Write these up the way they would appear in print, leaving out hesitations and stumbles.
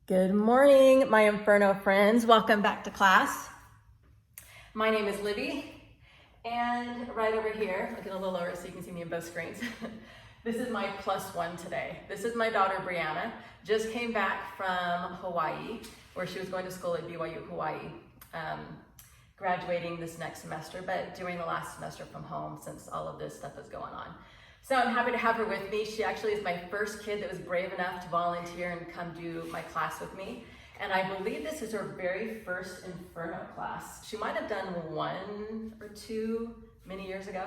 Good morning, my Inferno friends. Welcome back to class. My name is Libby, and right over here, I'll get a little lower so you can see me in both screens. This is my +1 today. This is my daughter, Brianna. Just came back from Hawaii, where she was going to school at BYU Hawaii, graduating this next semester, but doing the last semester from home since all of this stuff is going on. So I'm happy to have her with me. She actually is my first kid that was brave enough to volunteer and come do my class with me. And I believe this is her very first Inferno class. She might have done one or two many years ago,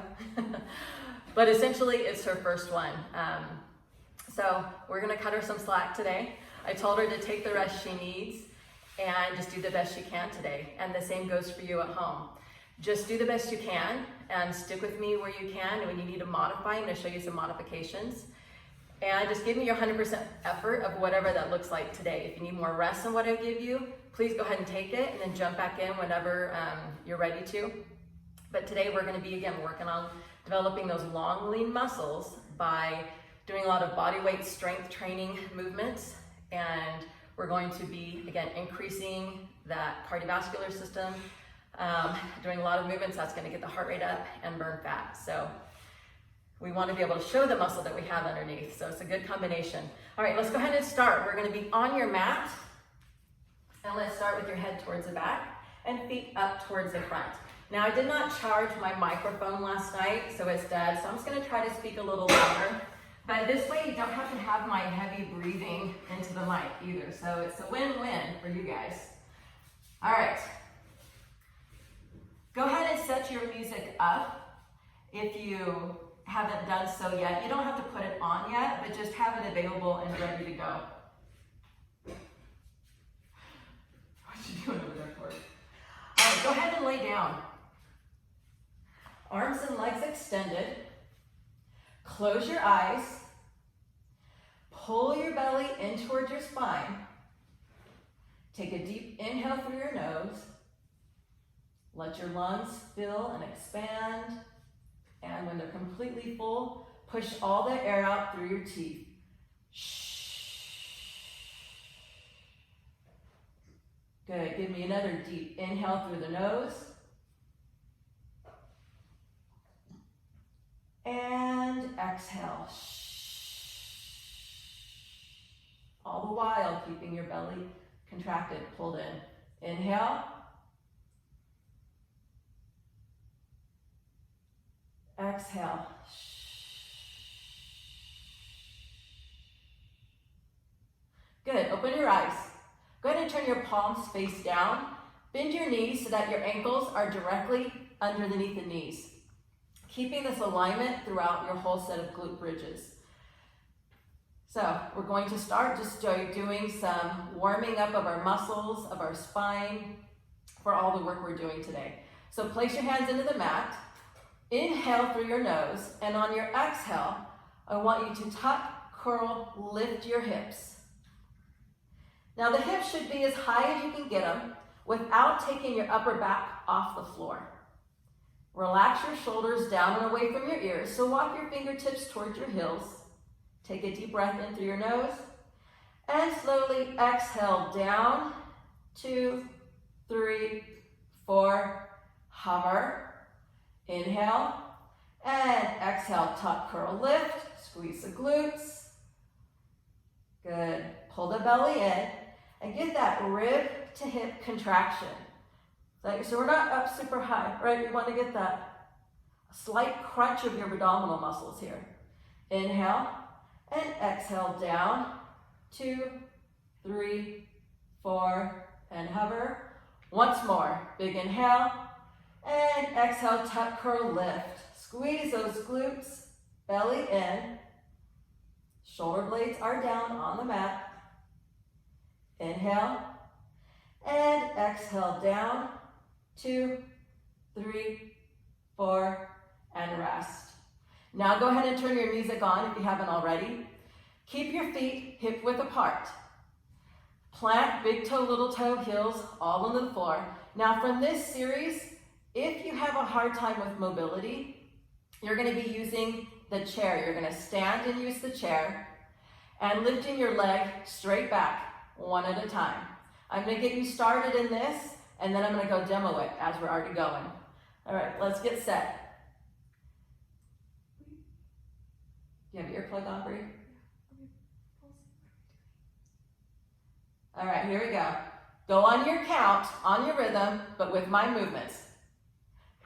but essentially it's her first one. So we're gonna cut her some slack today. I told her to take the rest she needs and just do the best she can today. And the same goes for you at home. Just do the best you can and stick with me where you can. And when you need to modify, I'm going to show you some modifications. And just give me your 100% effort of whatever that looks like today. If you need more rest than what I give you, please go ahead and take it and then jump back in whenever you're ready to. But today we're going to be, again, working on developing those long, lean muscles by doing a lot of body weight strength training movements. And we're going to be, again, increasing that cardiovascular system, doing a lot of movements that's going to get the heart rate up and burn fat. So we want to be able to show the muscle that we have underneath. So it's a good combination. All right, let's go ahead and start. We're going to be on your mat. And let's start with your head towards the back and feet up towards the front. Now, I did not charge my microphone last night, so it's dead. So I'm just going to try to speak a little louder. But this way, you don't have to have my heavy breathing into the mic either. So it's a win-win for you guys. All right. Go ahead and set your music up if you haven't done so yet. You don't have to put it on yet, but just have it available and ready to go. What you doing over there for? All right, go ahead and lay down. Arms and legs extended. Close your eyes. Pull your belly in towards your spine. Take a deep inhale through your nose. Let your lungs fill and expand. And when they're completely full, push all the air out through your teeth. Good. Give me another deep inhale through the nose. And exhale. All the while keeping your belly contracted, pulled in. Inhale. Exhale. Good. Open your eyes. Go ahead and turn your palms face down. Bend your knees so that your ankles are directly underneath the knees, keeping this alignment throughout your whole set of glute bridges. So we're going to start just doing some warming up of our muscles, of our spine, for all the work we're doing today. So place your hands into the mat. Inhale through your nose, and on your exhale, I want you to tuck, curl, lift your hips. Now the hips should be as high as you can get them without taking your upper back off the floor. Relax your shoulders down and away from your ears, so walk your fingertips towards your heels. Take a deep breath in through your nose, and slowly exhale down, 2, 3, 4, hover. Inhale, and exhale, tuck, curl, lift, squeeze the glutes. Good. Pull the belly in, and get that rib to hip contraction. So we're not up super high, right? We want to get that slight crunch of your abdominal muscles here. Inhale, and exhale down, 2, 3, 4, and hover. Once more, big inhale. And exhale, tuck, curl, lift. Squeeze those glutes, belly in. Shoulder blades are down on the mat. Inhale. And exhale down. 2, 3, 4, and rest. Now go ahead and turn your music on if you haven't already. Keep your feet hip width apart. Plant big toe, little toe, heels all on the floor. Now from this series, if you have a hard time with mobility, you're going to be using the chair. You're going to stand and use the chair and lifting your leg straight back. one at a time. I'm going to get you started in this, and then I'm going to go demo it as we're already going. All right, let's get set. Do you have your earplug on, Bree? All right, here we go. Go on your count, on your rhythm, but with my movements.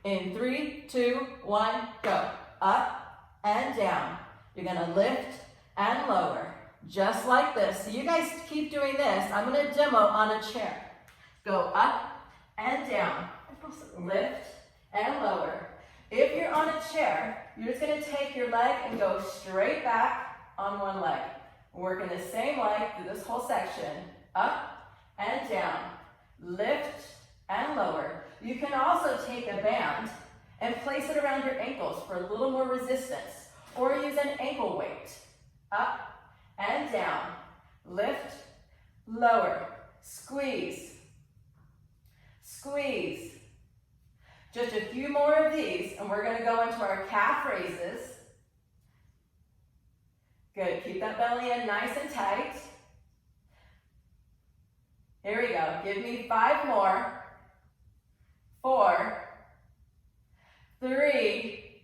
In 3, 2, 1, go. Up and down. You're gonna lift and lower, just like this. So you guys keep doing this. I'm gonna demo on a chair. Go up and down, lift and lower. If you're on a chair, you're just gonna take your leg and go straight back on one leg. Working the same leg through this whole section. Up and down, lift and lower. You can also take a band and place it around your ankles for a little more resistance, or use an ankle weight. Up and down, lift, lower, squeeze, squeeze. Just a few more of these, and we're gonna go into our calf raises. Good, keep that belly in nice and tight. Here we go, give me 5 more. 4, 3,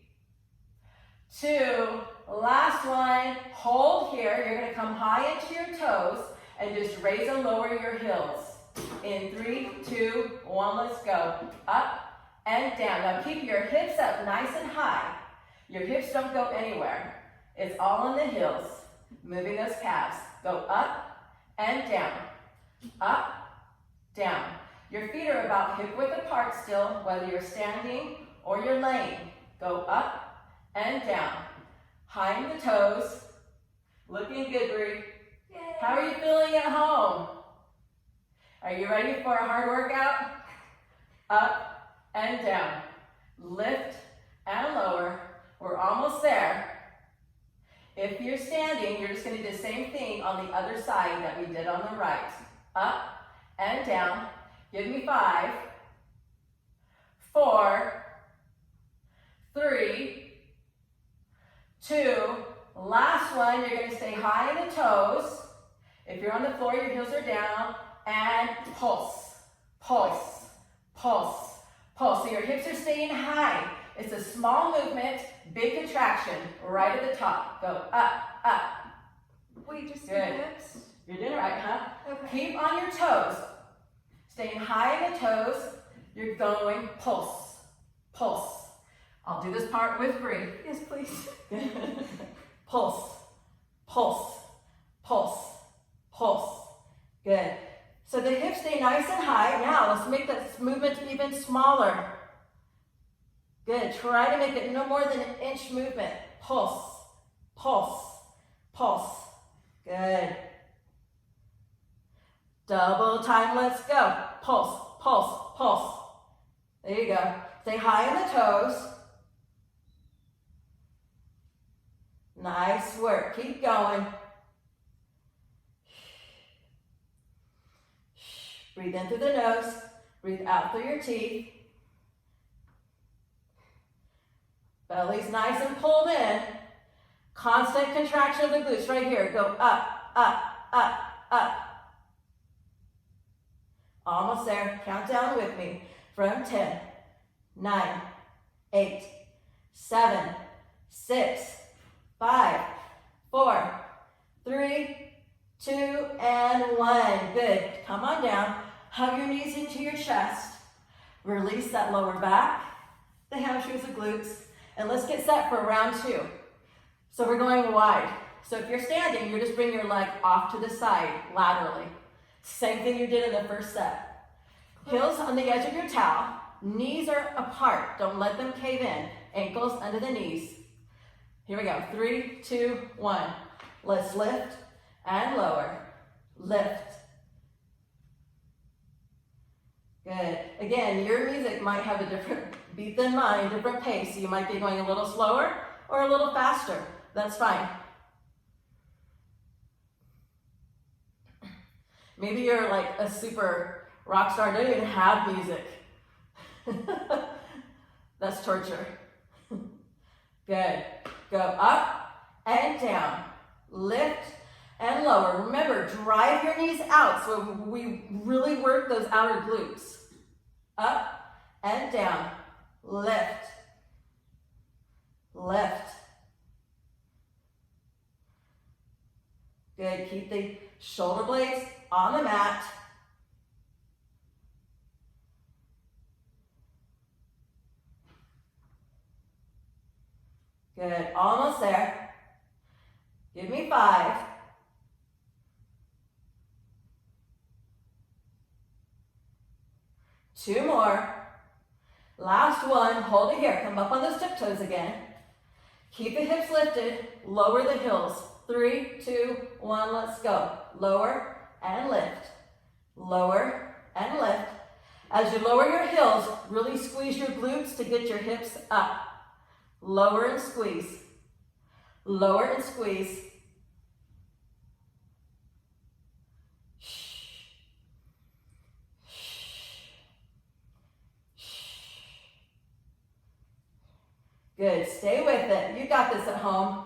2, last one. Hold here. You're going to come high into your toes and just raise and lower your heels. In 3, 2, 1, let's go. Up and down. Now keep your hips up nice and high. Your hips don't go anywhere. It's all in the heels. Moving those calves. Go up and down. Up, down. Your feet are about hip width apart still, whether you're standing or you're laying. Go up and down. High in the toes. Looking good, Bree. Yay. How are you feeling at home? Are you ready for a hard workout? Up and down. Lift and lower. We're almost there. If you're standing, you're just going to do the same thing on the other side that we did on the right. Up and down. Give me 5, 4, 3, 2, last one. You're going to stay high in the toes. If you're on the floor, your heels are down, and pulse, pulse, pulse, pulse. So your hips are staying high. It's a small movement, big contraction, right at the top. Go up, up. Wait, just good. Hips? You're doing it right, huh? Okay. Keep on your toes. Staying high in the toes, you're going pulse, pulse. I'll do this part with Bree. Yes, please. Pulse, pulse, pulse, pulse. Good. So the hips stay nice and high. Now let's make this movement even smaller. Good. Try to make it no more than an inch movement. Pulse, pulse, pulse. Good. Double time, let's go. Pulse, pulse, pulse. There you go. Stay high on the toes. Nice work. Keep going. Breathe in through the nose. Breathe out through your teeth. Belly's nice and pulled in. Constant contraction of the glutes right here. Go up, up, up, up. Almost there. Count down with me. From 10, 9, 8, 7, 6, 5, 4, 3, 2, and 1. Good. Come on down. Hug your knees into your chest. Release that lower back, the hamstrings, the glutes, and let's get set for round 2. So we're going wide. So if you're standing, you just bring your leg off to the side laterally. Same thing you did in the first set. Heels on the edge of your towel. Knees are apart. Don't let them cave in. Ankles under the knees. Here we go. 3, 2, 1. Let's lift and lower. Lift. Good. Again, your music might have a different beat than mine, different pace. So you might be going a little slower or a little faster. That's fine. Maybe you're like a super rock star, don't even have music. That's torture. Good. Go up and down. Lift and lower. Remember, drive your knees out so we really work those outer glutes. Up and down, lift, lift. Good, keep the shoulder blades on the mat. Good, almost there. Give me 5. Two more. Last one, hold it here. Come up on those tiptoes again. Keep the hips lifted, lower the heels. 3, 2, 1, let's go. Lower and lift. Lower and lift. As you lower your heels, really squeeze your glutes to get your hips up. Lower and squeeze. Lower and squeeze. Good, stay with it. You got this at home.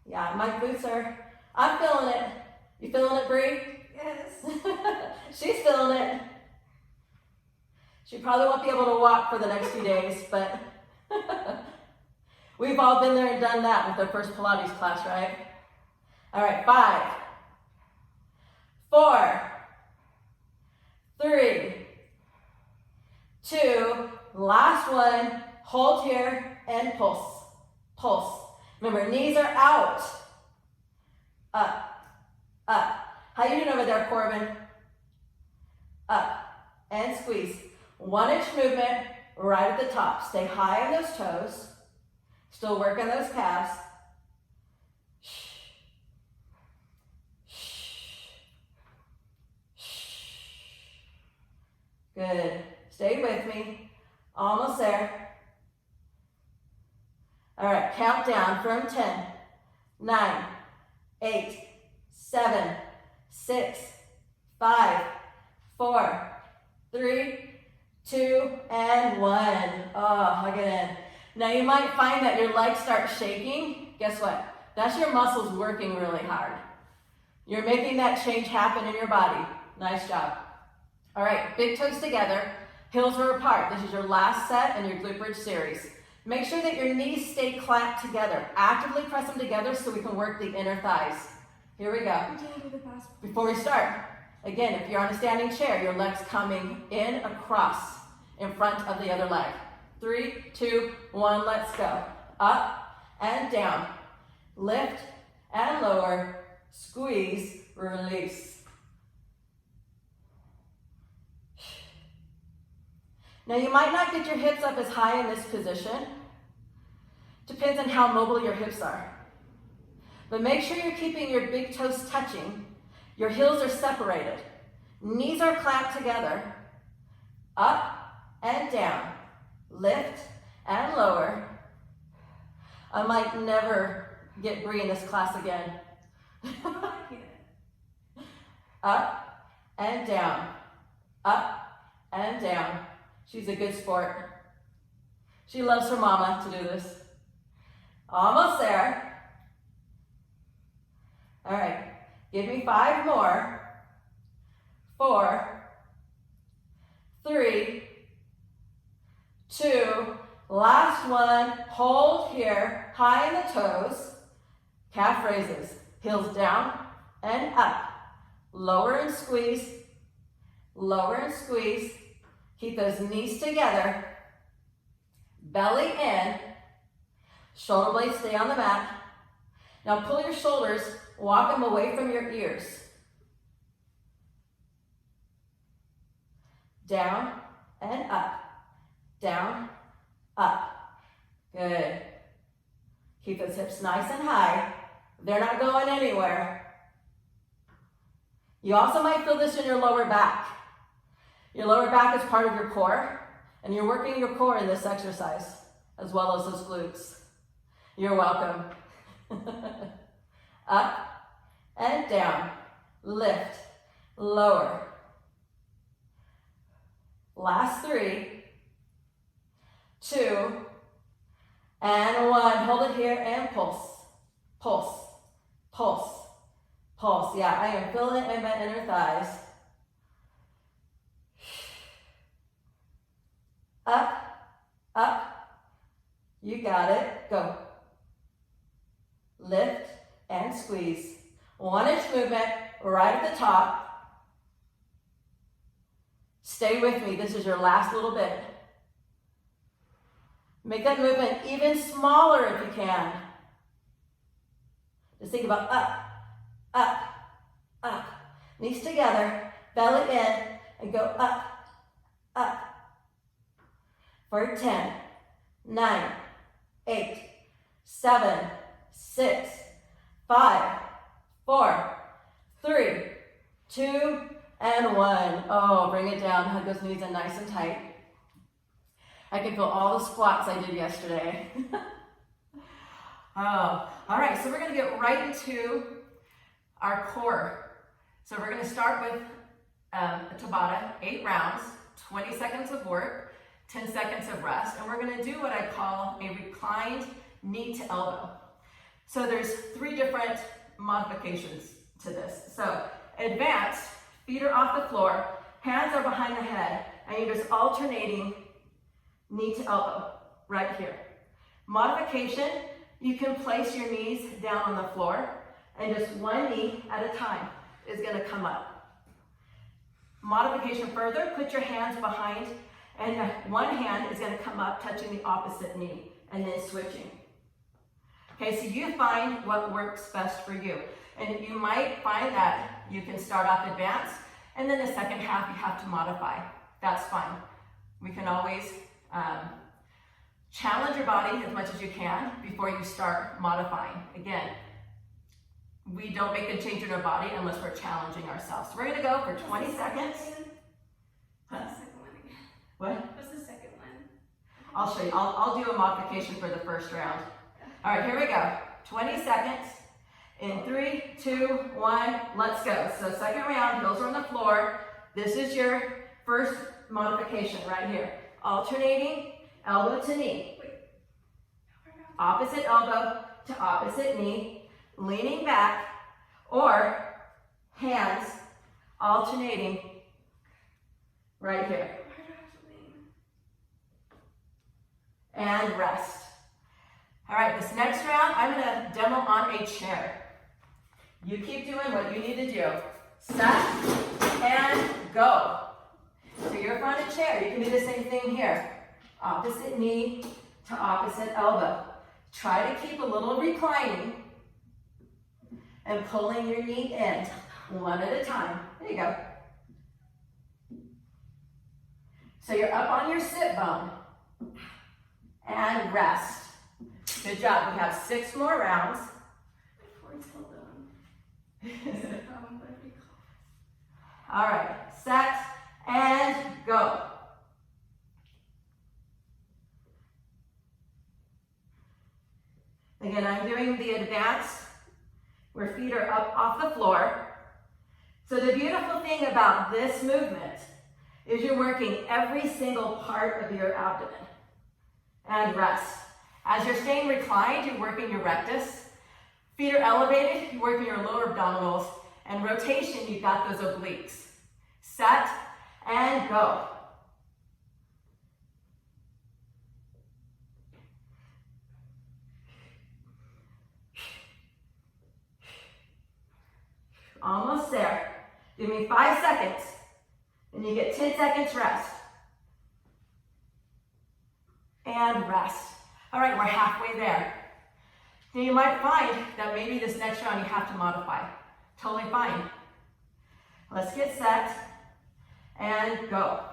Yeah, my glutes I'm feeling it. You feeling it, Bree? Yes. She's feeling it. She probably won't be able to walk for the next few days, but we've all been there and done that with our first Pilates class, right? All right, 5, 4, 3, 2, last one. Hold here and pulse. Pulse. Remember, knees are out. Up, up. How you doing over there, Corbin? Up and squeeze. 1-inch movement right at the top. Stay high on those toes. Still working those calves. Good. Stay with me. Almost there. All right, count down from 10, 9, 8, 7, 6, 5, 4, 3, 2, and 1. Oh, hug it in. Now you might find that your legs start shaking. Guess what? That's your muscles working really hard. You're making that change happen in your body. Nice job. All right, big toes together, heels are apart. This is your last set in your glute bridge series. Make sure that your knees stay clamped together. Actively press them together so we can work the inner thighs. Here we go. Before we start, again, if you're on a standing chair, your legs coming in across in front of the other leg. 3, 2, 1, let's go. Up and down. Lift and lower. Squeeze, release. Now you might not get your hips up as high in this position. Depends on how mobile your hips are. But make sure you're keeping your big toes touching. Your heels are separated. Knees are clamped together. Up and down. Lift and lower. I might never get Bree in this class again. Up and down. Up and down. She's a good sport. She loves her mama to do this. Almost there. All right, give me 5 more. 4, 3, 2, last one. Hold here, high in the toes. Calf raises, heels down and up. Lower and squeeze, lower and squeeze. Keep those knees together, belly in, shoulder blades stay on the mat. Now pull your shoulders, walk them away from your ears. Down and up, down, up. Good. Keep those hips nice and high. They're not going anywhere. You also might feel this in your lower back. Your lower back is part of your core, and you're working your core in this exercise, as well as those glutes. You're welcome. Up and down, lift, lower. Last 3, 2, And 1. Hold it here and pulse. Pulse. Pulse. Pulse. Yeah, I am feeling it in my inner thighs. Up. Up. You got it. Go. Lift and squeeze. 1-inch movement right at the top. Stay with me. This is your last little bit. Make that movement even smaller if you can. Just think about up, up, up. Knees together, belly in, and go up, up. For 10, 9, 8, 7, 6, 5, 4, 3, 2, and 1. Oh, bring it down. Hug those knees in nice and tight. I can feel all the squats I did yesterday. Oh, all right, so we're gonna get right into our core. So we're gonna start with a Tabata, 8 rounds, 20 seconds of work, 10 seconds of rest, and we're gonna do what I call a reclined knee to elbow. So there's 3 different modifications to this. So advanced, feet are off the floor, hands are behind the head, and you're just alternating knee to elbow right here. Modification, you can place your knees down on the floor and just one knee at a time is gonna come up. Modification further, put your hands behind and one hand is gonna come up touching the opposite knee and then switching. Okay, so you find what works best for you. And you might find that you can start off advanced and then the second half you have to modify. That's fine. We can always challenge your body as much as you can before you start modifying. Again, we don't make a change in our body unless we're challenging ourselves. So we're gonna go for 20 seconds. What's the second one again? What? What's the second one? I'll show you. I'll do a modification for the first round. All right, here we go. 20 seconds. In 3, 2, 1, let's go. So second round, heels are on the floor. This is your first modification right here. Alternating elbow to knee. Opposite elbow to opposite knee. Leaning back or hands alternating right here. And rest. All right, this next round, I'm gonna demo on a chair. You keep doing what you need to do. Set and go. So you're on a chair, you can do the same thing here. Opposite knee to opposite elbow. Try to keep a little reclining and pulling your knee in one at a time. There you go. So you're up on your sit bone and rest. Good job. We have 6 more rounds. All right, set and go. Again, I'm doing the advanced where feet are up off the floor. So the beautiful thing about this movement is you're working every single part of your abdomen. And rest. As you're staying reclined, you're working your rectus. Feet are elevated, you're working your lower abdominals. And rotation, you've got those obliques. Set and go. Almost there. Give me 5 seconds. And you get 10 seconds rest. And rest. All right, we're halfway there. Now you might find that maybe this next round you have to modify. Totally fine. Let's get set and go.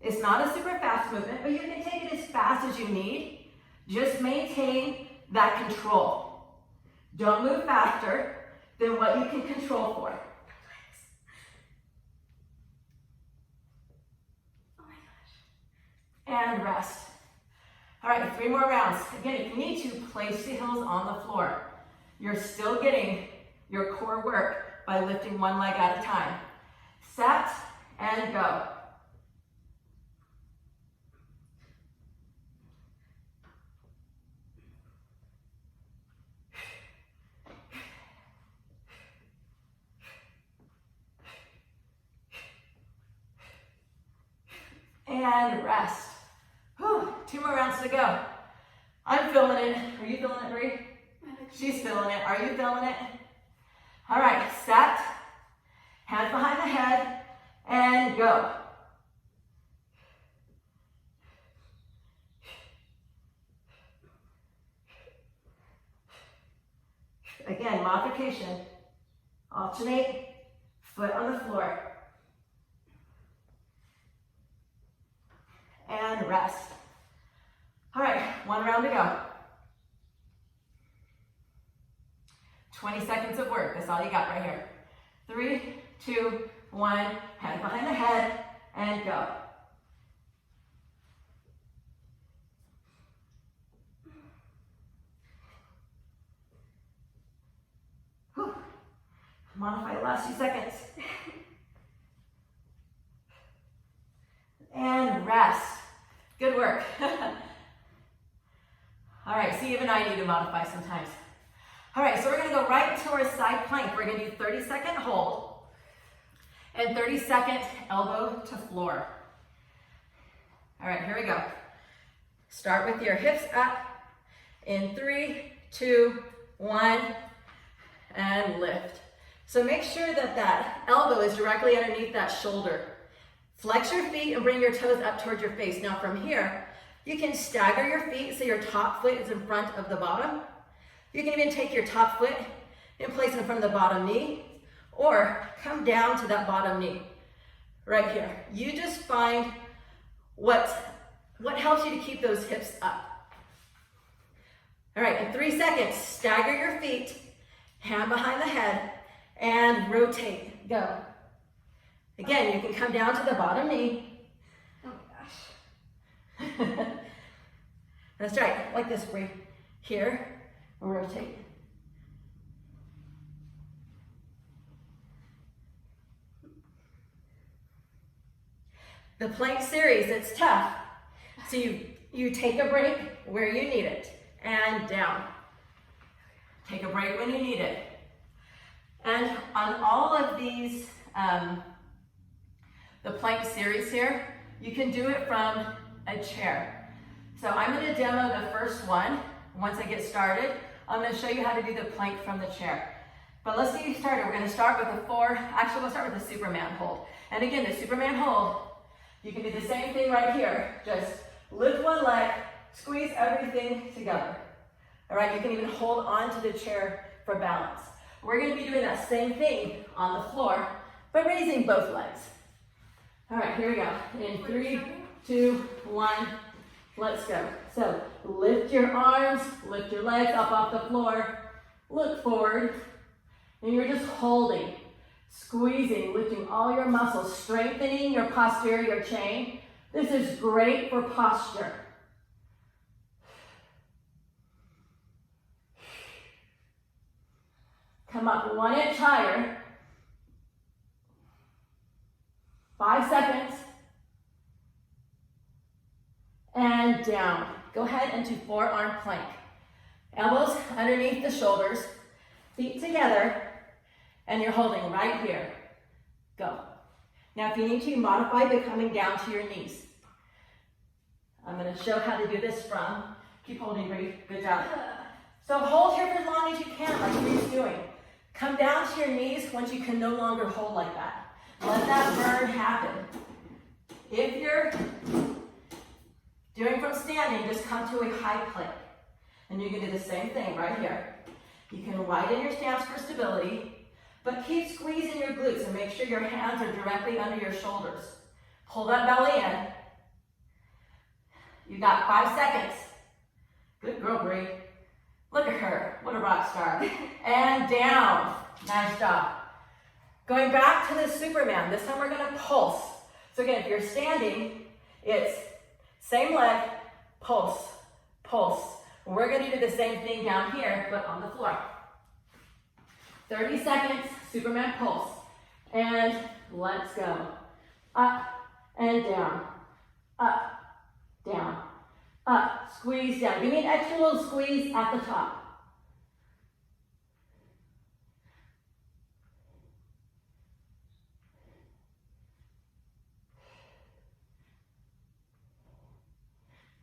It's not a super fast movement, but you can take it as fast as you need. Just maintain that control. Don't move faster than what you can control for. And rest. All right, 3 more rounds. Again, if you need to, place the heels on the floor. You're still getting your core work by lifting one leg at a time. Set and go. and rest. Whew, 2 more rounds to go. I'm feeling it. Are you feeling it, Bree? She's feeling it. Are you feeling it? All right, set. Hands behind the head, and go. Again, modification. Alternate, foot on the floor. And rest. All right, 1 round to go. 20 seconds of work, that's all you got right here. 3, 2, 1, hands behind the head, and go. Whew. Modify the last few seconds. And rest. Good work. All right, see, even I need to modify sometimes. All right, so we're gonna go right into our side plank. We're gonna do 30-second hold and 30-second elbow to floor. All right, here we go. Start with your hips up in 3, 2, 1, and lift. So make sure that that elbow is directly underneath that shoulder. Flex your feet and bring your toes up towards your face. Now from here, you can stagger your feet so your top foot is in front of the bottom. You can even take your top foot and place it in front of the bottom knee, or come down to that bottom knee, right here. You just find what helps you to keep those hips up. All right, in 3 seconds, stagger your feet, hand behind the head, and rotate, go. Again, you can come down to the bottom knee. Oh my gosh. That's right, like this, Bree. Here, rotate. The plank series, it's tough. So you take a break where you need it, and down. Take a break when you need it. And on all of these, the plank series here, you can do it from a chair. So I'm gonna demo the first one. Once I get started, I'm gonna show you how to do the plank from the chair. But let's get you started. We're gonna start with we'll start with the Superman hold. And again, the Superman hold, you can do the same thing right here. Just lift one leg, squeeze everything together. All right, you can even hold on to the chair for balance. We're gonna be doing that same thing on the floor, but raising both legs. All right, here we go. In 3, 2, 1, let's go. So lift your arms, lift your legs up off the floor, look forward, and you're just holding, squeezing, lifting all your muscles, strengthening your posterior chain. This is great for posture. Come up 1 inch higher. 5 seconds. And down. Go ahead into forearm plank. Elbows underneath the shoulders, feet together, and you're holding right here. Go. Now if you need to, modify by coming down to your knees. I'm going to show how to do this from, keep holding, Bree, good job. So hold here for as long as you can, like Bree's doing. Come down to your knees once you can no longer hold like that. Let that burn happen. If you're doing from standing, just come to a high plank. And you can do the same thing right here. You can widen your stance for stability, but keep squeezing your glutes and make sure your hands are directly under your shoulders. Pull that belly in. You got 5 seconds. Good girl, Bree. Look at her, what a rock star. And down, nice job. Going back to the Superman, this time we're gonna pulse. So again, if you're standing, it's same leg, pulse, pulse. We're gonna do the same thing down here, but on the floor. 30 seconds, Superman pulse. And let's go. Up and down, up, down, up, squeeze down. Give me an extra little squeeze at the top.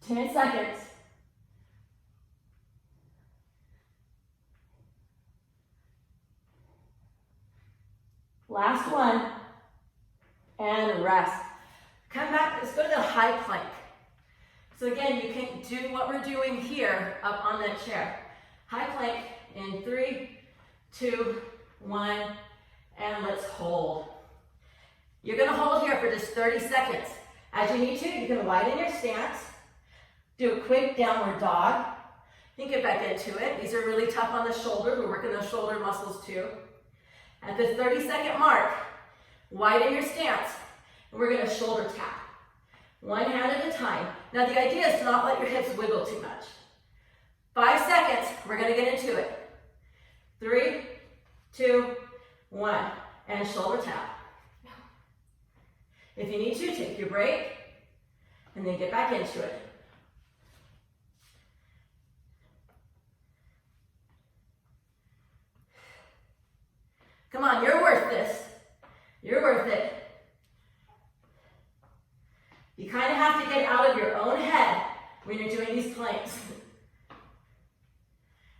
10 seconds. Last one. And rest. Come back, let's go to the high plank. So again, you can do what we're doing here up on that chair. High plank in 3, 2, 1, and let's hold. You're gonna hold here for just 30 seconds. As you need to, you can widen your stance. Do a quick downward dog. Then get back into it. These are really tough on the shoulders. We're working those shoulder muscles too. At the 30-second mark, widen your stance. And we're gonna shoulder tap. One hand at a time. Now the idea is to not let your hips wiggle too much. 5 seconds, we're gonna get into it. 3, 2, 1, and shoulder tap. If you need to, take your break, and then get back into it. Come on, you're worth this. You're worth it. You kind of have to get out of your own head when you're doing these planks.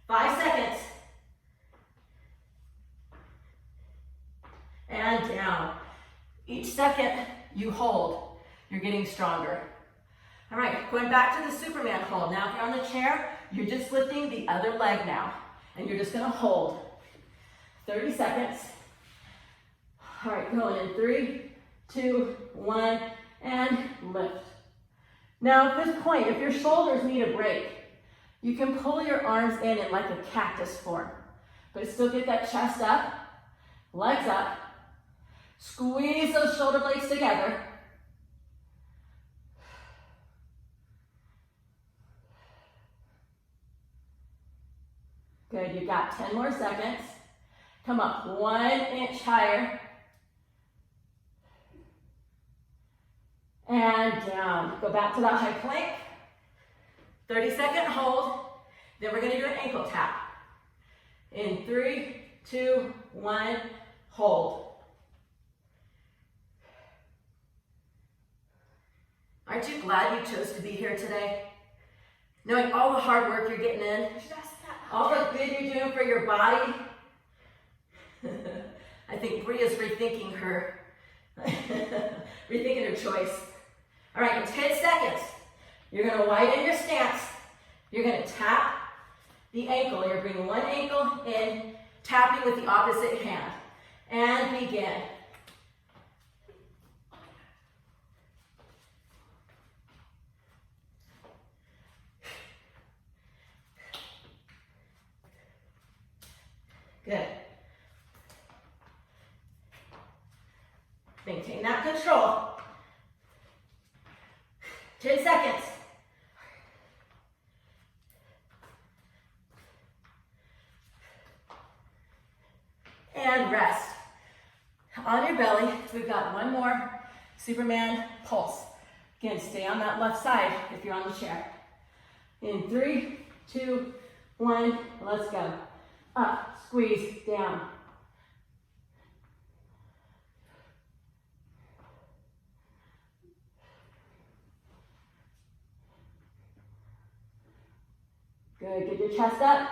5 seconds. And down. Each second you hold, you're getting stronger. All right, going back to the Superman hold. Now if you're on the chair, you're just lifting the other leg now. And you're just gonna hold. 30 seconds. All right, going in 3, 2, 1, and lift. Now at this point, if your shoulders need a break, you can pull your arms in like a cactus form, but still get that chest up, legs up, squeeze those shoulder blades together. Good, you've got 10 more seconds. Come up 1 inch higher. And down. Go back to that high plank. 30-second hold. Then we're gonna do an ankle tap. In 3, 2, 1, hold. Aren't you glad you chose to be here today? Knowing all the hard work you're getting in, all the good you're doing for your body. I think Bria's rethinking her choice. All right, in 10 seconds, you're gonna widen your stance. You're gonna tap the ankle. You're bringing one ankle in, tapping with the opposite hand. And begin. Good. Maintain that control. 10 seconds. And rest. On your belly, we've got one more Superman pulse. Again, stay on that left side if you're on the chair. In 3, 2, 1, let's go. Up, squeeze, down. Good, get your chest up,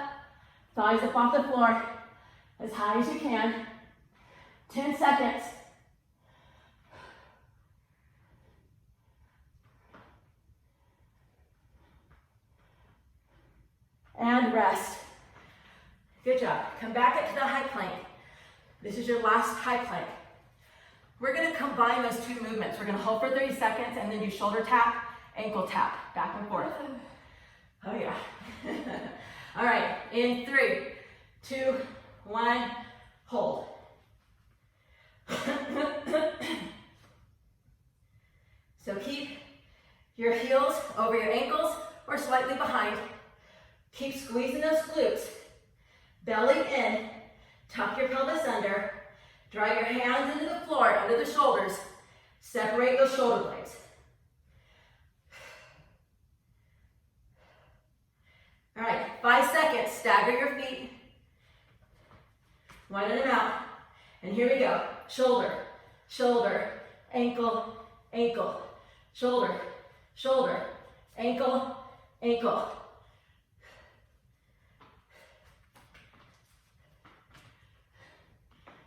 thighs up off the floor, as high as you can. 10 seconds. And rest. Good job. Come back up to the high plank. This is your last high plank. We're gonna combine those two movements. We're gonna hold for 30 seconds and then do shoulder tap, ankle tap, back and forth. Oh yeah. All right, in 3, 2, 1, hold. So keep your heels over your ankles or slightly behind. Keep squeezing those glutes. Belly in, tuck your pelvis under, draw your hands into the floor, under the shoulders. Separate those shoulder blades. All right, 5 seconds, stagger your feet. Widen them out. And here we go. Shoulder, shoulder, ankle, ankle, shoulder, shoulder, ankle, ankle.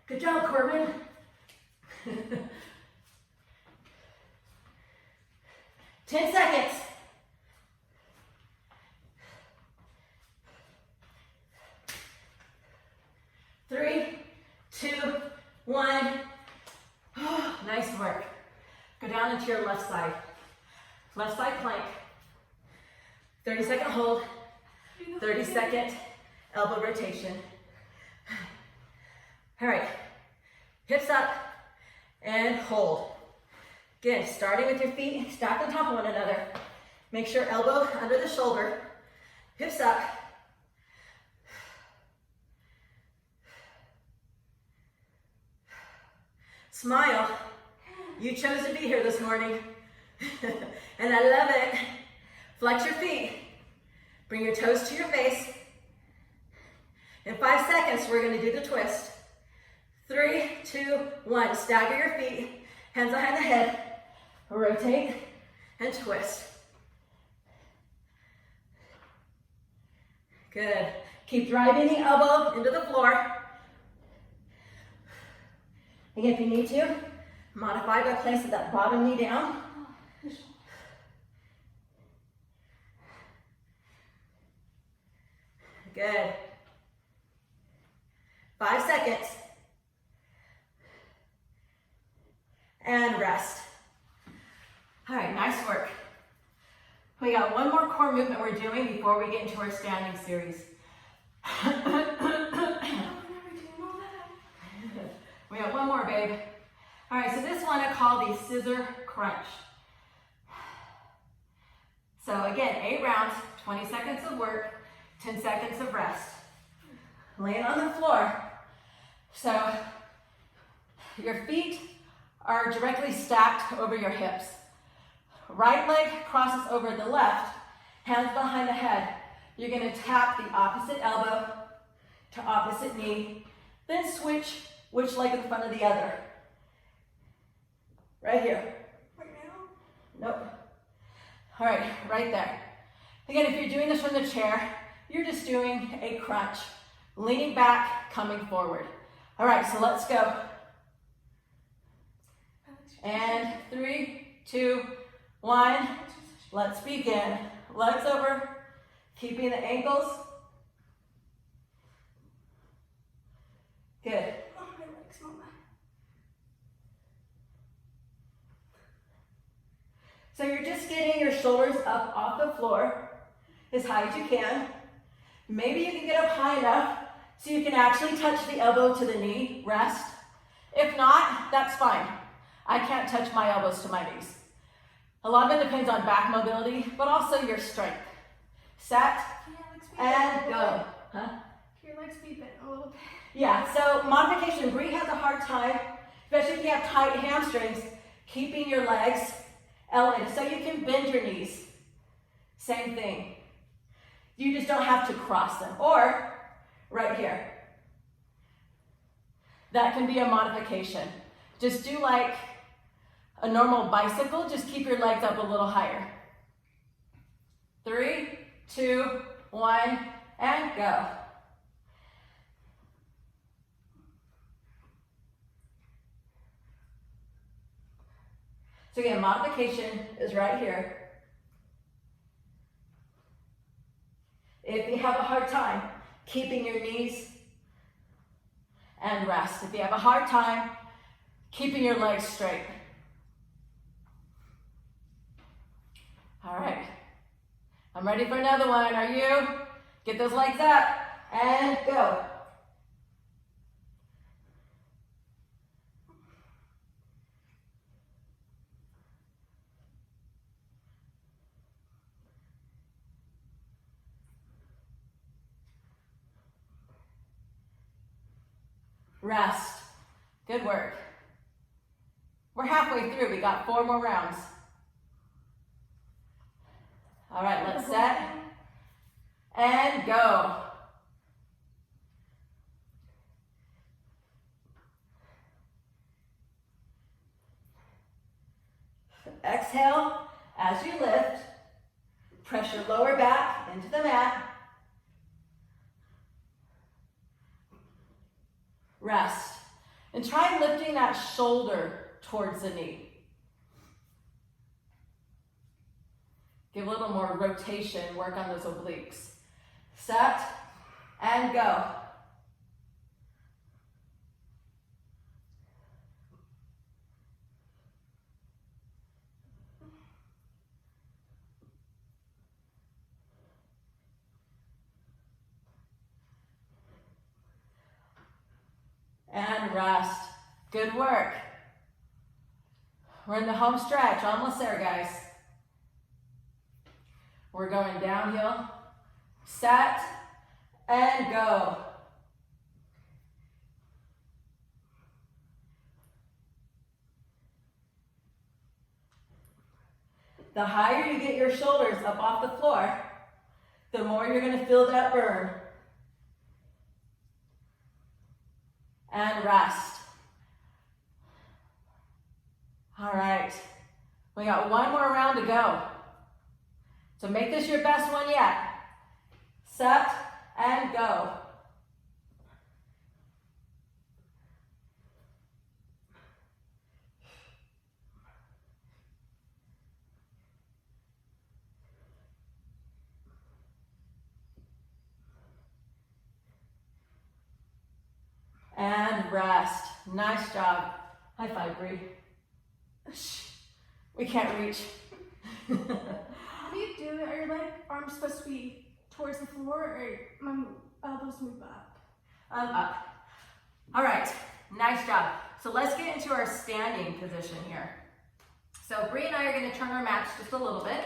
Good job, Corbin. 10 seconds. Three, two, one. Nice work. Go down into your left side. Left side plank. 30-second hold. 30-second elbow rotation. All right. Hips up and hold. Again, starting with your feet stacked on top of one another. Make sure elbow under the shoulder. Hips up. Smile. You chose to be here this morning. And I love it. Flex your feet. Bring your toes to your face. In 5 seconds, we're going to do the twist. 3, 2, 1. Stagger your feet. Hands behind the head. Rotate and twist. Good. Keep driving the elbow into the floor. Again, if you need to, modify by placing that bottom knee down. Good. 5 seconds. And rest. All right, nice work. We got one more core movement we're doing before we get into our standing series. We got one more, babe. All right, so this one I call the scissor crunch. So again, 8 rounds, 20 seconds of work, 10 seconds of rest. Laying on the floor. So your feet are directly stacked over your hips. Right leg crosses over the left, hands behind the head. You're gonna tap the opposite elbow to opposite knee, then switch which leg in front of the other. Right here. Right now? Nope. All right, right there. Again, if you're doing this from the chair, you're just doing a crunch. Leaning back, coming forward. All right, so let's go. And 3, 2, 1. Let's begin. Legs over, keeping the ankles. Good. Oh, my legs, Mama. So you're just getting your shoulders up off the floor as high as you can. Maybe you can get up high enough so you can actually touch the elbow to the knee, rest. If not, that's fine. I can't touch my elbows to my knees. A lot of it depends on back mobility, but also your strength. Set and go. Huh? Can your legs be bent a little bit? Yeah, so modification. Bree has a hard time, especially if you have tight hamstrings, keeping your legs elevated so you can bend your knees. Same thing. You just don't have to cross them. Or right here. That can be a modification. Just do like a normal bicycle, just keep your legs up a little higher. 3, 2, 1, and go. So again, modification is right here. If you have a hard time keeping your knees and rest. If you have a hard time keeping your legs straight. All right, I'm ready for another one. Are you? Get those legs up and go. Rest. Good work. We're halfway through. We got 4 more rounds. All right, let's set and go. Exhale as you lift. Press your lower back into the mat. Rest. And try lifting that shoulder towards the knee. Give a little more rotation, work on those obliques. Set and go. And rest. Good work. We're in the home stretch, almost there, guys. We're going downhill. Set and go. The higher you get your shoulders up off the floor, the more you're going to feel that burn. And rest. All right, we got one more round to go. So make this your best one yet. Set and go. And rest. Nice job. High five, Bree. We can't reach. How do you do it? Are your arms supposed to be towards the floor, or my elbows move up? Up. All right, nice job. So let's get into our standing position here. So Bree and I are going to turn our mats just a little bit.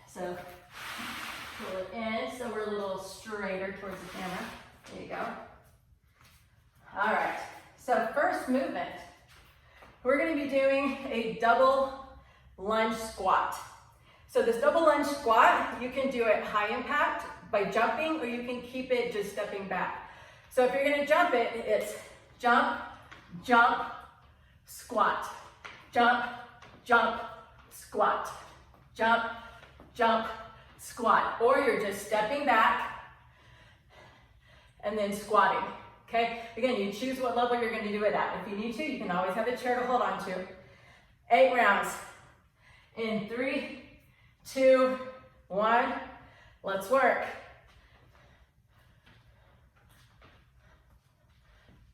So pull it in so we're a little straighter towards the camera. There you go. All right, so first movement. We're going to be doing a double lunge squat. So this double lunge squat, you can do it high impact by jumping, or you can keep it just stepping back. So if you're going to jump it, it's jump, jump, squat. Jump, jump, squat. Jump, jump, squat. Or you're just stepping back and then squatting. Okay, again, you choose what level you're going to do it at. If you need to, you can always have a chair to hold on to. 8 rounds. In 3, 2, 1, let's work.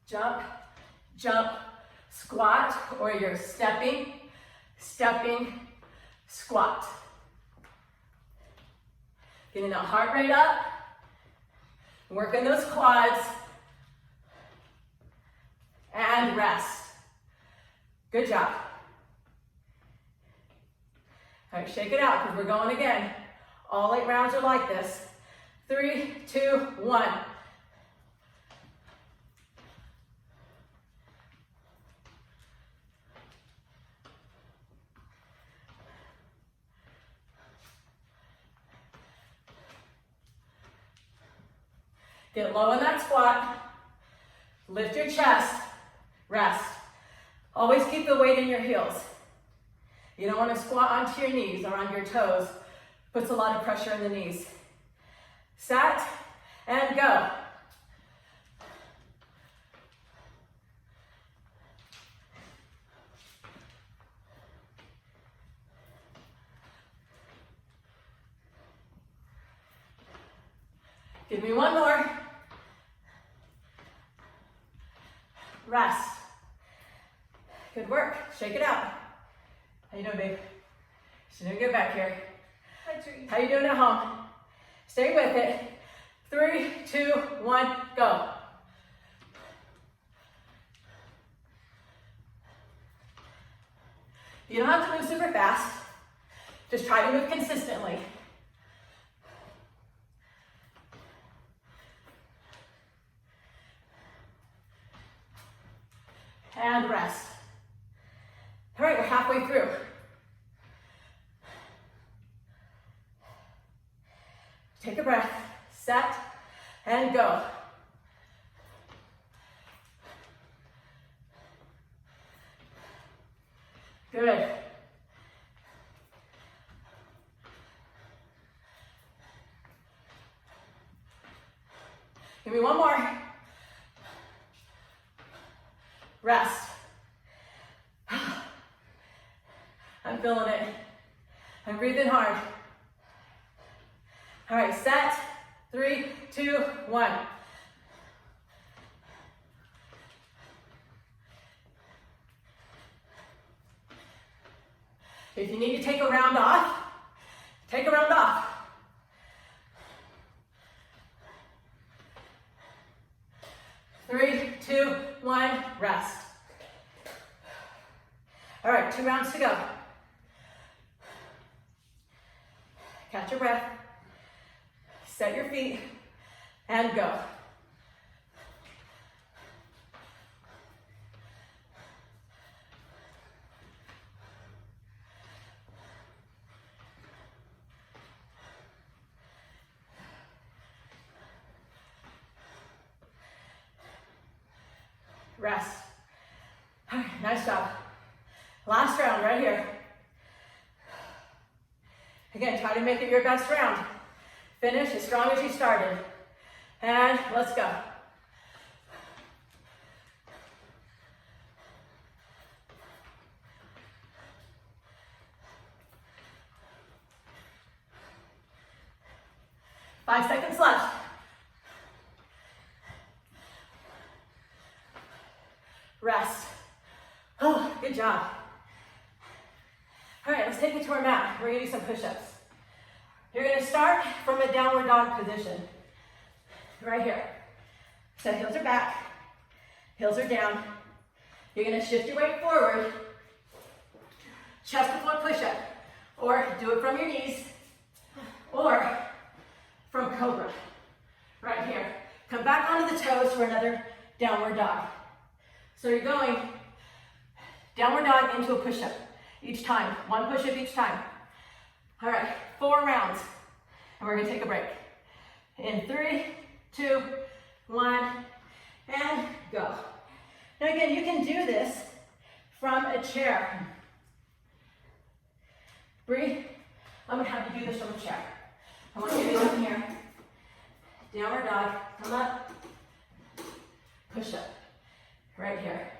Jump, jump, squat, or you're stepping, stepping, squat. Getting that heart rate up, working those quads. And rest. Good job. All right, shake it out because we're going again. All 8 rounds are like this. 3, 2, 1. Get low in that squat. Lift your chest. Rest. Always keep the weight in your heels. You don't want to squat onto your knees or on your toes. Puts a lot of pressure in the knees. Set and go. Give me one more. Rest. Good work. Shake it out. How you doing, babe? She's doing good back here. Hi, Teresa. How you doing at home? Stay with it. 3, 2, 1, go. You don't have to move super fast. Just try to move consistently. And rest. All right, we're halfway through. Take a breath, set, and go. Good. Give me one more. Rest. I'm feeling it. I'm breathing hard. All right, set. 3, 2, 1. If you need to take a round off, take a round off. Three, two, one, rest. All right, 2 rounds to go. Catch your breath. Set your feet and go. Rest. All right, nice job. Last round right here. Again, try to make it your best round. Finish as strong as you started. And let's go. Five seconds left. Rest. Oh, good job. All right, let's take it to our mat. We're gonna do some push-ups. You're gonna start from a downward dog position. Right here. So heels are back, heels are down. You're gonna shift your weight forward. Chest to floor push-up. Or do it from your knees. Or from cobra. Right here. Come back onto the toes for another downward dog. So you're going downward dog into a push-up each time. 1 push-up each time. All right, 4 rounds. And we're gonna take a break. In 3, 2, 1, and go. Now again, you can do this from a chair. Breathe. I'm gonna have you do this from a chair. I want you to come here. Downward dog, come up, push up. Right here.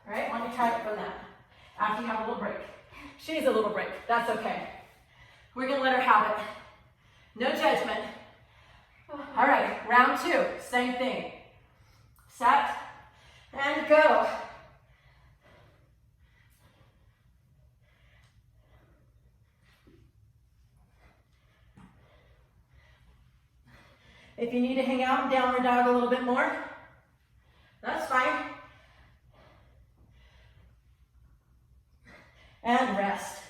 Right? Why don't you try it from that? After you have a little break. She needs a little break. That's okay. We're gonna let her have it. No judgment. All right, round 2. Same thing. Set and go. If you need to hang out in downward dog a little bit more, that's fine. And rest.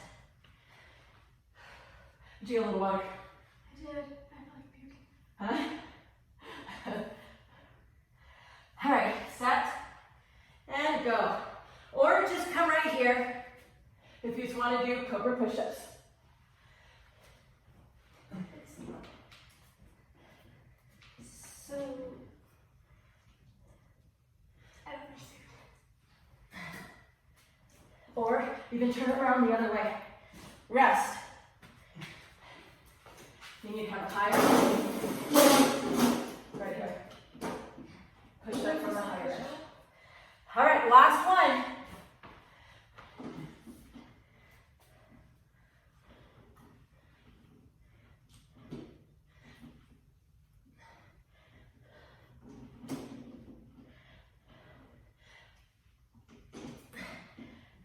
Did you get a little water? I did. I feel like puking. Huh? All right, set and go. Or just come right here if you just want to do cobra push-ups. So, I don't understand. Or you can turn it around the other way. Rest. You need to have a higher. Right here. Push up from the higher edge. All right, last one.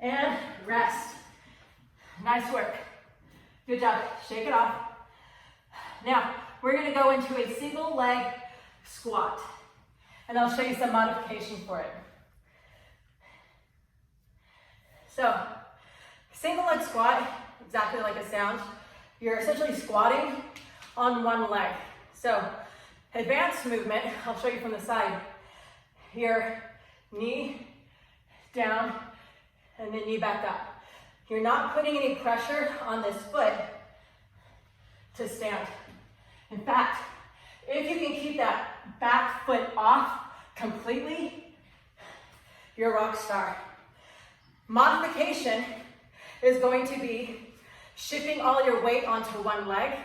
And rest. Nice work. Good job. Shake it off. Now, we're going to go into a single leg squat. And I'll show you some modifications for it. So, single leg squat, exactly like it sounds. You're essentially squatting on one leg. So, advanced movement, I'll show you from the side. Your knee down, and then knee back up. You're not putting any pressure on this foot to stand. In fact, if you can keep that back foot off completely, you're a rock star. Modification is going to be shifting all your weight onto one leg,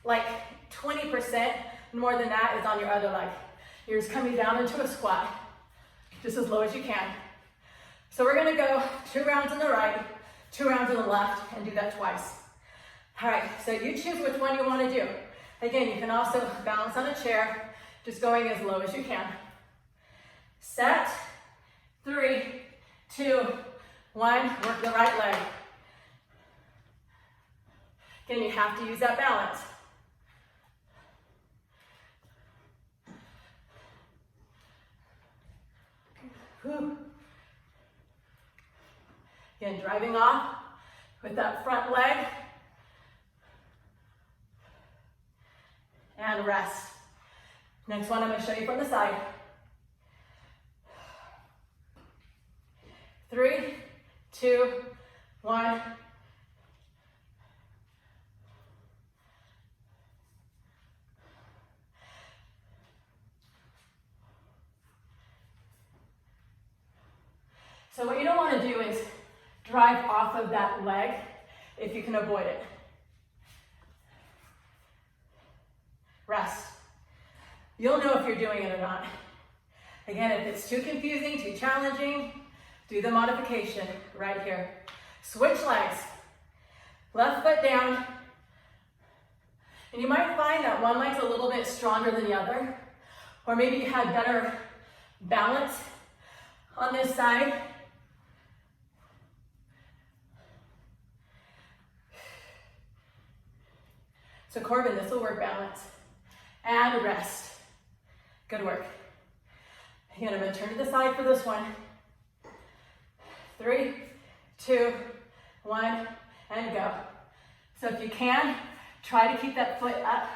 like 20% more than that is on your other leg. You're just coming down into a squat, just as low as you can. So we're gonna go 2 rounds on the right, 2 rounds on the left, and do that twice. All right, so you choose which one you wanna do. Again, you can also balance on a chair, just going as low as you can. Set, 3, 2, 1, work the right leg. Again, you have to use that balance. Whew. Again, driving off with that front leg. And rest. Next one I'm going to show you from the side. 3, 2, 1. So what you don't want to do is drive off of that leg if you can avoid it. Rest. You'll know if you're doing it or not. Again, if it's too confusing, too challenging, do the modification right here. Switch legs. Left foot down. And you might find that one leg's a little bit stronger than the other, or maybe you had better balance on this side. So Corbin, this will work balance. And rest. Good work. Again, I'm going to turn to the side for this one. 3, 2, 1, and go. So if you can, try to keep that foot up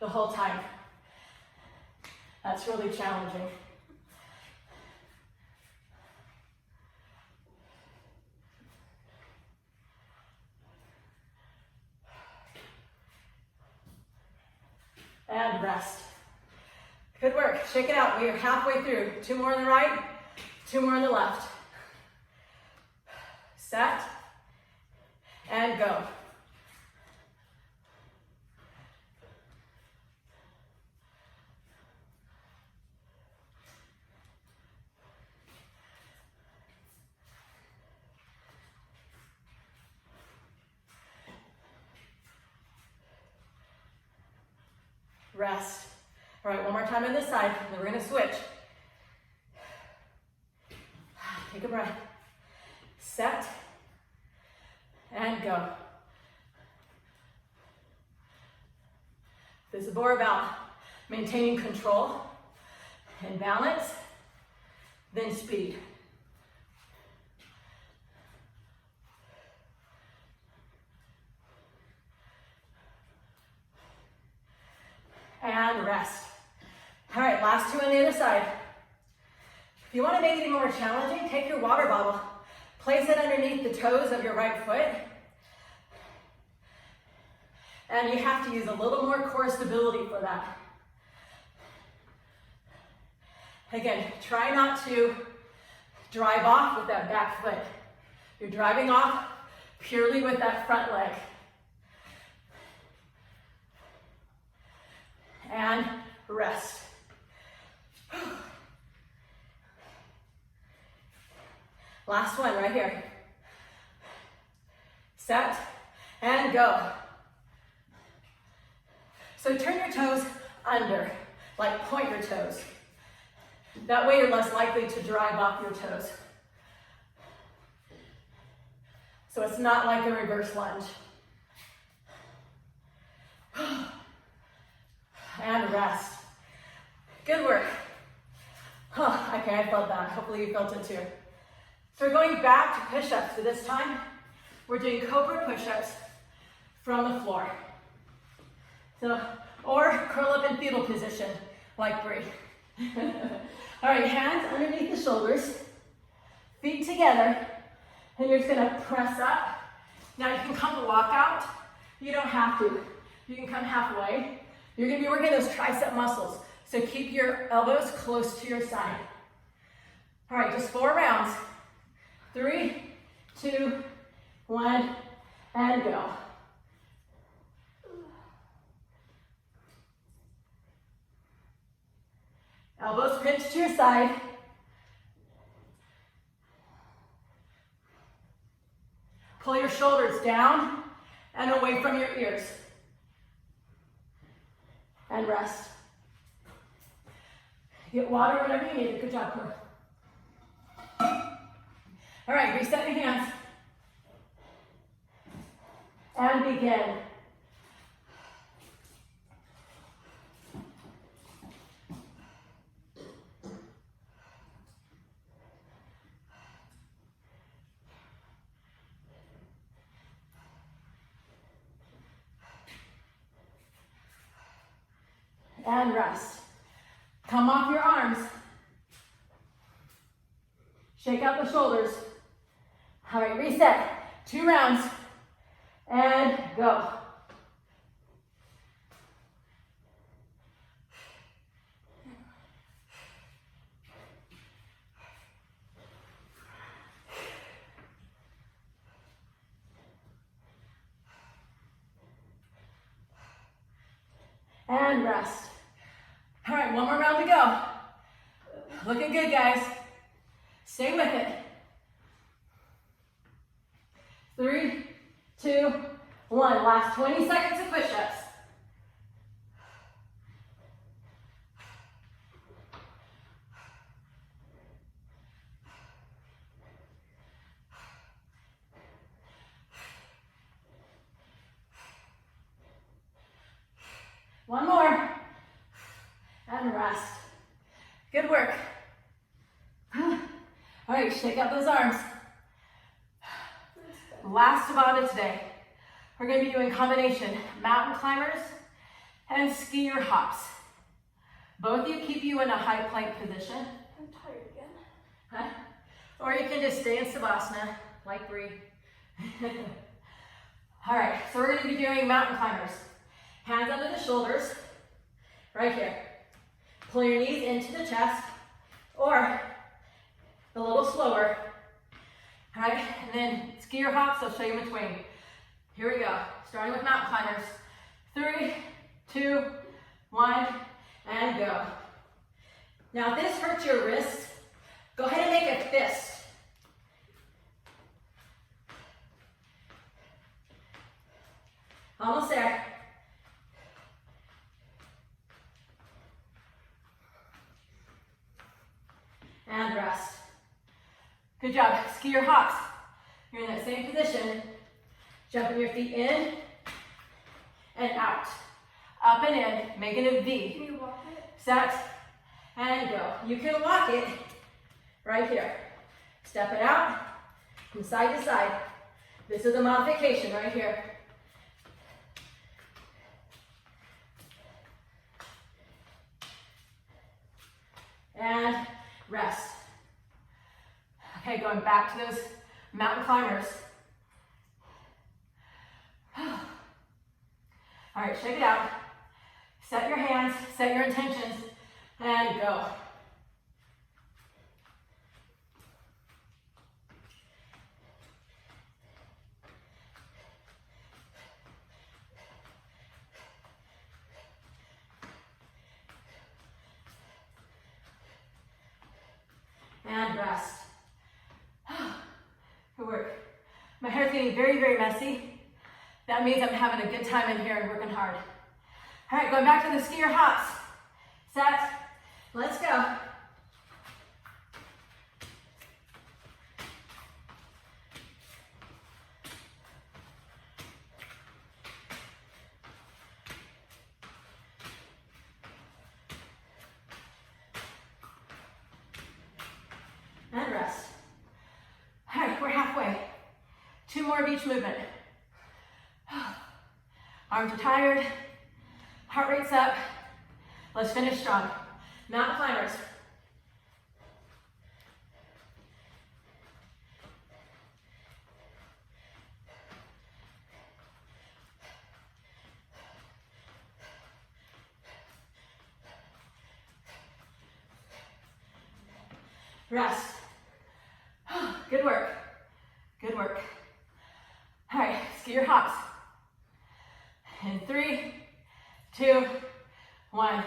the whole time. That's really challenging. And rest. Good work. Shake it out. We are halfway through. 2 more on the right, 2 more on the left. Set and go. Rest. All right, one more time on this side, and then we're gonna switch. Take a breath. Set and go. This is more about maintaining control and balance than speed. And rest. All right, last 2 on the other side. If you want to make it even more challenging, take your water bottle, place it underneath the toes of your right foot, and you have to use a little more core stability for that. Again, try not to drive off with that back foot. You're driving off purely with that front leg. And rest. Last one right here. Set and go. So turn your toes under, like point your toes. That way you're less likely to drive off your toes. So it's not like a reverse lunge. And rest. Good work. Okay, I felt that. Hopefully you felt it too. So we're going back to push-ups. So this time, we're doing cobra push-ups from the floor. So, or curl up in fetal position, like Brie. All right, hands underneath the shoulders, feet together, and you're just gonna press up. Now you can come to walkout. You don't have to. You can come halfway. You're gonna be working those tricep muscles. So keep your elbows close to your side. All right, just 4 rounds. 3, 2, 1, and go. to your side. Pull your shoulders down and away from your ears. And rest. Get water, whatever you need. Good job, Cor. All right, reset your hands. And begin. And rest. Come off your arms. Shake out the shoulders. All right, reset. 2 rounds. And go. And rest. All right, one more round to go. Looking good, guys. Stay with it. 3, 2, 1. Last 20 seconds of push-ups. One more. And rest. Good work. All right, shake out those arms. Last Tabata today. We're going to be doing combination mountain climbers and skier hops. Both you keep you in a high plank position. I'm tired again. Huh? Or you can just stay in Savasana, like Bree. All right, so we're going to be doing mountain climbers. Hands under the shoulders, right here. Pull your knees into the chest, or a little slower. All right, and then skier hops, I'll show you in between. Here we go, starting with mountain climbers. 3, 2, 1, and go. Now if this hurts your wrist, go ahead and make a fist. Almost there. And rest. Good job. Skier hops. You're in that same position. Jumping your feet in and out. Up and in, making a V. Can you walk it? Set and go. You can walk it right here. Step it out from side to side. This is a modification right here. And rest. Okay, going back to those mountain climbers. All right, shake it out. Set your hands, set your intentions, and go. And rest. Good work. My hair's getting very, very messy. That means I'm having a good time in here and working hard. All right, going back to the skier hops. Set. Let's go. And rest. All right, we're halfway. 2 more of each movement. Arms are tired. Heart rate's up. Let's finish strong. Mountain climbers. Rest. Good work. Good work. All right, skier hops. In 3, 2, 1.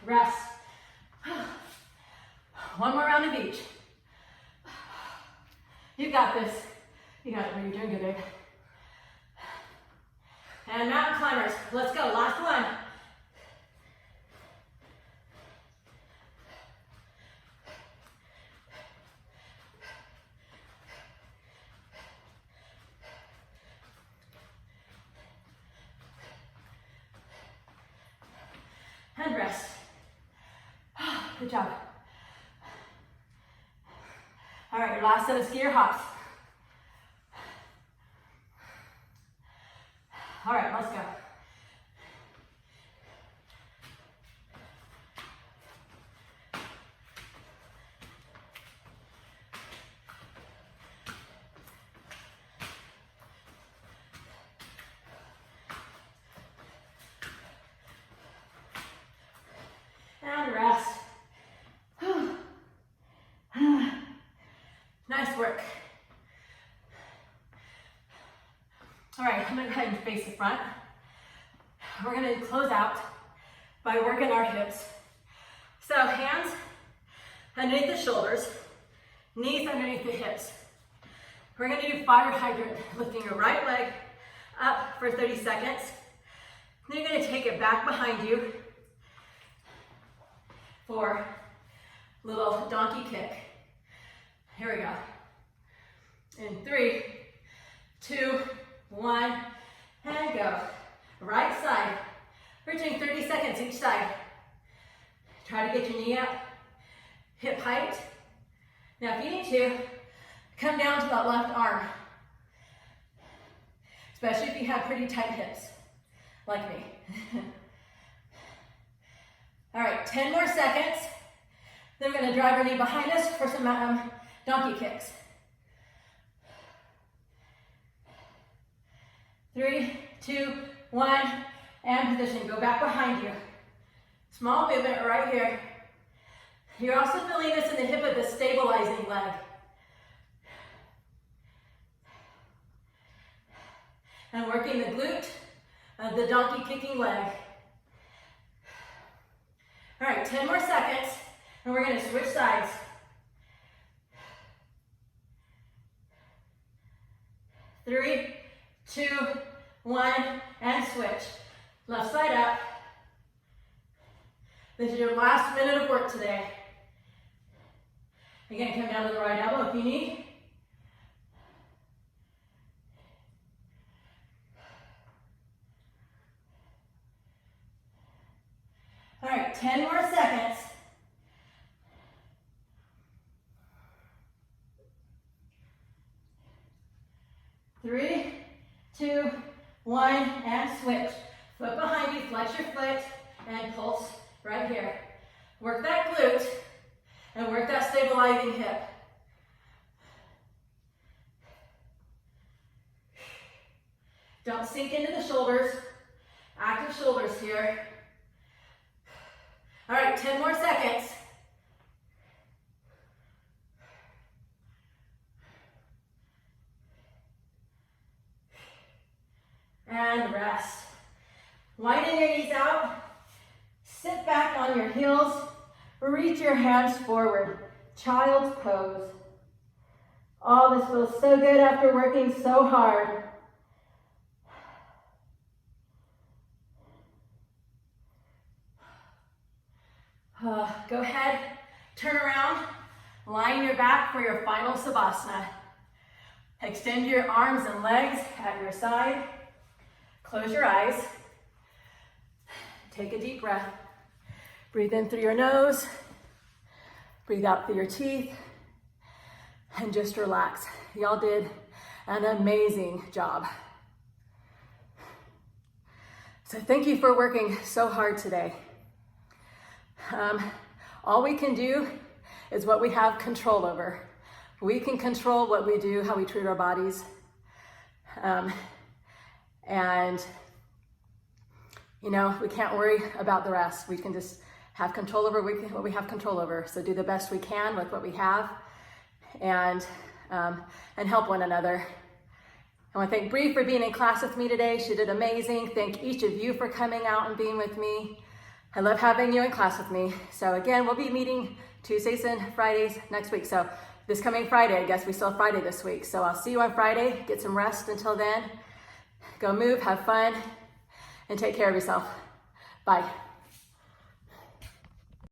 rest. One more round of each. You got this. You got it, you're doing good, babe. And mountain climbers, let's go, last one. And rest. Good job. All right, your last set of skier hops. All right, let's go. And rest. Nice work. All right, I'm gonna go ahead and face the front. We're gonna close out by working our hips. So hands underneath the shoulders, knees underneath the hips. We're gonna do fire hydrant, lifting your right leg up for 30 seconds. Then you're gonna take it back behind you for a little donkey kick. Here we go. In 3, 2, 1, and go. Right side. We're doing 30 seconds each side. Try to get your knee up, hip height. Now if you need to, come down to that left arm. Especially if you have pretty tight hips, like me. All right, 10 more seconds. Then we're gonna drive our knee behind us for some donkey kicks. 3, 2, 1, and position. Go back behind you. Small movement right here. You're also feeling this in the hip of the stabilizing leg. And working the glute of the donkey kicking leg. All right, 10 more seconds, and we're gonna switch sides. 3, 2, 1, and switch. Left side up. This is your last minute of work today. Again, come down to the right elbow if you need. All right, 10 more seconds. Three, 2, 1, and switch. Foot behind you, flex your foot, and pulse right here. Work that glute, and work that stabilizing hip. Don't sink into the shoulders. Active shoulders here. All right, 10 more seconds. And rest. Widen your knees out. Sit back on your heels. Reach your hands forward. Child's pose. Oh, this feels so good after working so hard. Go ahead, turn around, line your back for your final Savasana. Extend your arms and legs at your side. Close your eyes. Take a deep breath. Breathe in through your nose. Breathe out through your teeth. And just relax. Y'all did an amazing job. So thank you for working so hard today. All we can do is what we have control over. We can control what we do, how we treat our bodies. And, you know, we can't worry about the rest. We can just have control over what we have control over. So do the best we can with what we have and help one another. I want to thank Bree for being in class with me today. She did amazing. Thank each of you for coming out and being with me. I love having you in class with me. So again, we'll be meeting Tuesdays and Fridays next week. So this coming Friday, I guess we still have Friday this week. So I'll see you on Friday. Get some rest until then. Go move, have fun, and take care of yourself. Bye.